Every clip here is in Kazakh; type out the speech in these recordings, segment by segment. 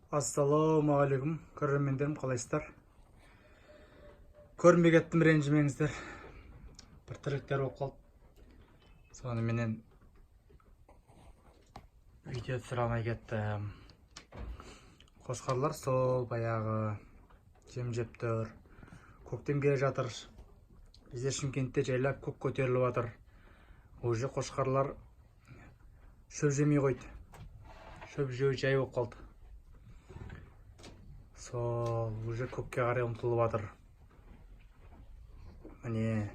Ассалаумағалейкум, көрермендерім, қалайсыздар? Көрмей кеттім, ренжімеңіздер. Бір тірліктер болып қалды. Соныменен видео түсіре алмай кеттім. Қошқарлар сол баяғы жем жеп тұр. Көктем келе жатыр. Бізде Шымкентте жайлап көк көтеріліп жатыр. Уже қошқарлар шөп жемей қойды. Шөп жеу жай болып қалды. Сол уже көкке қарай ұмтылып жатыр. Міне,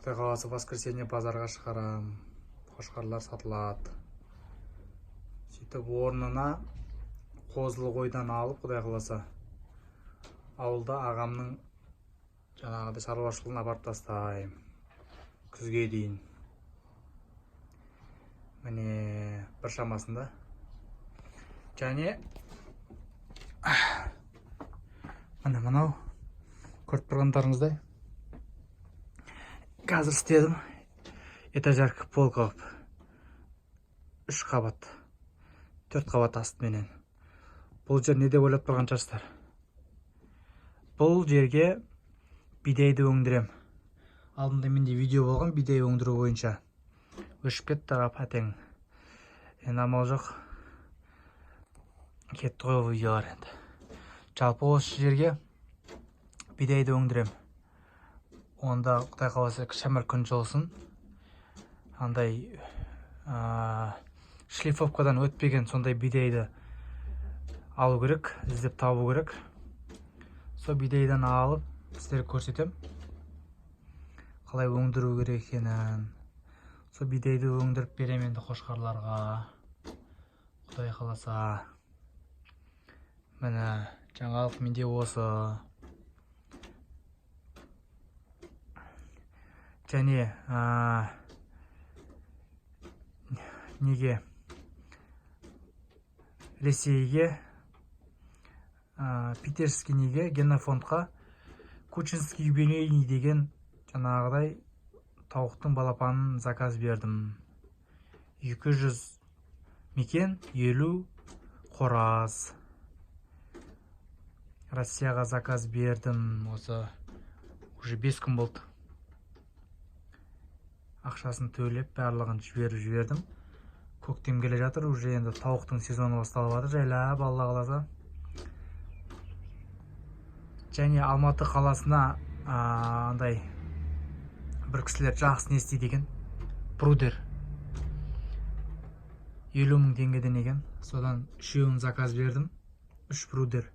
Құдай қаласа воскресенье базарға шығарам. Қошқарлар сатылады. Сөйтіп орнына қозылы қойдан алып, Құдай қаласа ауылда ағамның жаңағыдай шаруашылығына апарып тастаймын. Күзге дейін. Міне, бір шамасында. Және мынау көріп тұрғандарыңыздай қазір істедім. Этажерка пол қылып 3 қабат 4 қабат астыменен. Бұл жер не деп ойлап тұрған шығарсыздар? Бұл жерге бидайды өңдірем. Алдында менде видео болған бидай өңдіру бойынша. Өшіп кетті әтең. Енді амал жоқ. Кетті ғой видеолар енді. Жалпы осы жерге бидайды өңдірем. Онда Құдай қаласа шамар күн жылысын. Андай шлифовкадан өтпеген сондай бидайды алу керек, іздеп табу керек. Сол бидайдан алып сіздерге көрсетем. Қалай өңдіру керек екенін. Сол бидайды өңдіріп берем енді қошқарларға. Құдай қаласа. Міне, жаңалық менде осы. Және неге Ресейге Питерский неге генофондқа Кучинский юбилейный деген жаңағыдай тауықтың балапанын заказ бердім. 200 мекен, 50 қораз. Россияға заказ бердім. Осы уже 5 күн болды. Ақшасын төлеп, барлығын жібердім. Көктем келе жатыр, уже енді тауықтың сезоны басталып жатыр, жайлап Алла қаласа. Және Алматы қаласына андай бір кісілер жақсы не істейді екен. Брудер 50 мың теңгеден екен. Содан 3-еуін заказ бердім. 3 брудер.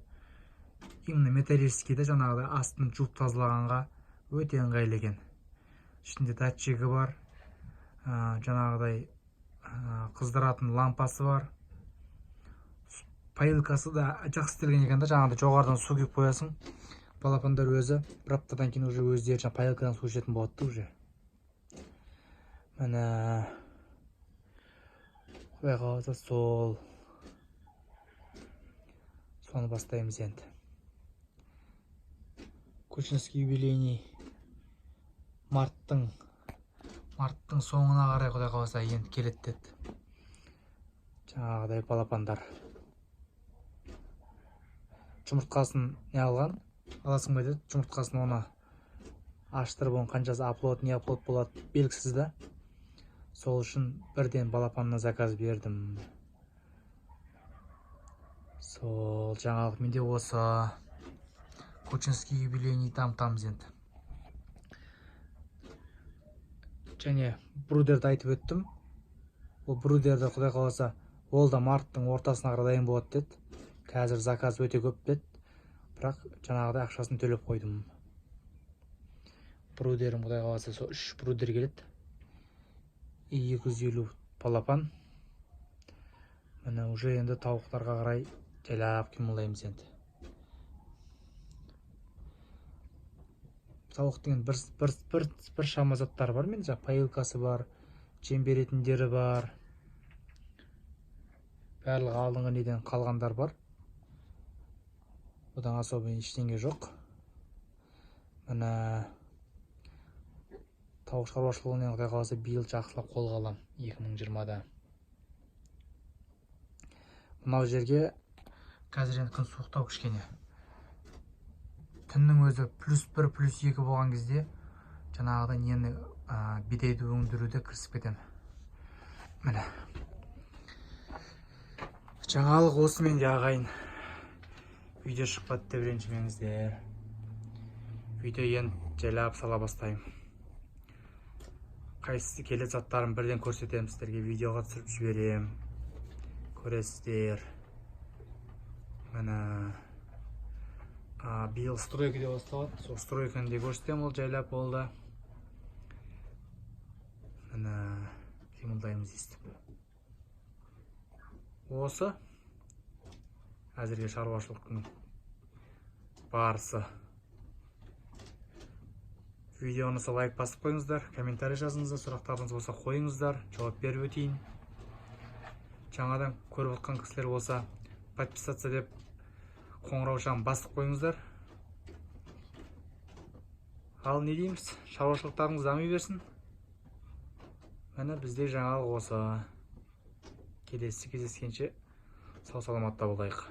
Именно металлическийді жаңағыдай астын жуып тазалағанға өте ыңғайлы екен. Ішінде датчигі бар. Жаңағыдай қыздыратын лампасы бар. Поилкасы да жақсы істелген екен. Жаңағыдай жоғарыдан су кеп қоясың. Балапандар өзі бір аптадан кейін уже өздері поилкадан су ішетін болады уже. Міне, Құдай қаласа соны бастаймыз енді. Кучинский юбилейный марттың соңына қарай Құдай қаласа енді келеді деді. Жаңағыдай балапандар. Жұмыртқасын не алған? Аласың ба деді. Жұмыртқасын оны аштырып, оның қаншасы аплод, не аплод болады белгісіз да. Сол үшін бірден балапанына заказ бердім. Сол жаңалық менде осы. Кучинский юбилейный тамыз енді. Және брудерді айтып өттім. Ол брудерді Құдай қаласа ол да марттың ортасына қарай дайын болады деді. Қазір заказ өте көп деді. Бірақ жаңағыдай ақшасын төлеп қойдым. Брудерім Құдай қаласа 3 брудер келеді. 250 балапан. Міне уже енді тауықтарға қарай жайлап қимылдаймыз енді. Тауықтың бір шама заттары бар. Мен поилкасы бар, жем беретіндері бар. Барлығы алдыңғы неден қалғандар бар. Одан особо ештеңе жоқ. Міне тауық шаруашылығын Құдай қаласа биыл жақсылап қолға алам 2020-да. Мынау жерге қазір енді күн суықтау кішкене. Түннің өзі +1 +2 болған кезде жаңағыдай нені бидайды өндіруді кірісіп кетемін. Міне. Жаңалық осы менде ағайын. Видео шықпады деп ренжімеңіздер. Видео енді жайлап сала бастаймын. Қайсысы келет заттарын бірден көрсетемін сіздерге, видеоға түсіріп жіберем. Көресіздер. Міне. Биыл стройка деп басталады. Сол стройканы де көрсетемін, ол жайлап болды. Міне қимылдаймыз естіп. Осы әзірге шаруашылықтың барысы. Видеоны лайк басып қойыңыздар, комментарий жазыңыздар, сұрақтарыңыз болса қойыңыздар, жауап беріп өтейін. Жаңадан көріп отқан кісілер болса, подписаться деп қоңыраушаны басып қойыңыздар. Ал не дейміз? Шаруашылықтарыңыз дами берсін. Міне бізде жаңалық осы. Келесі кездескенше сау саламатта болайық.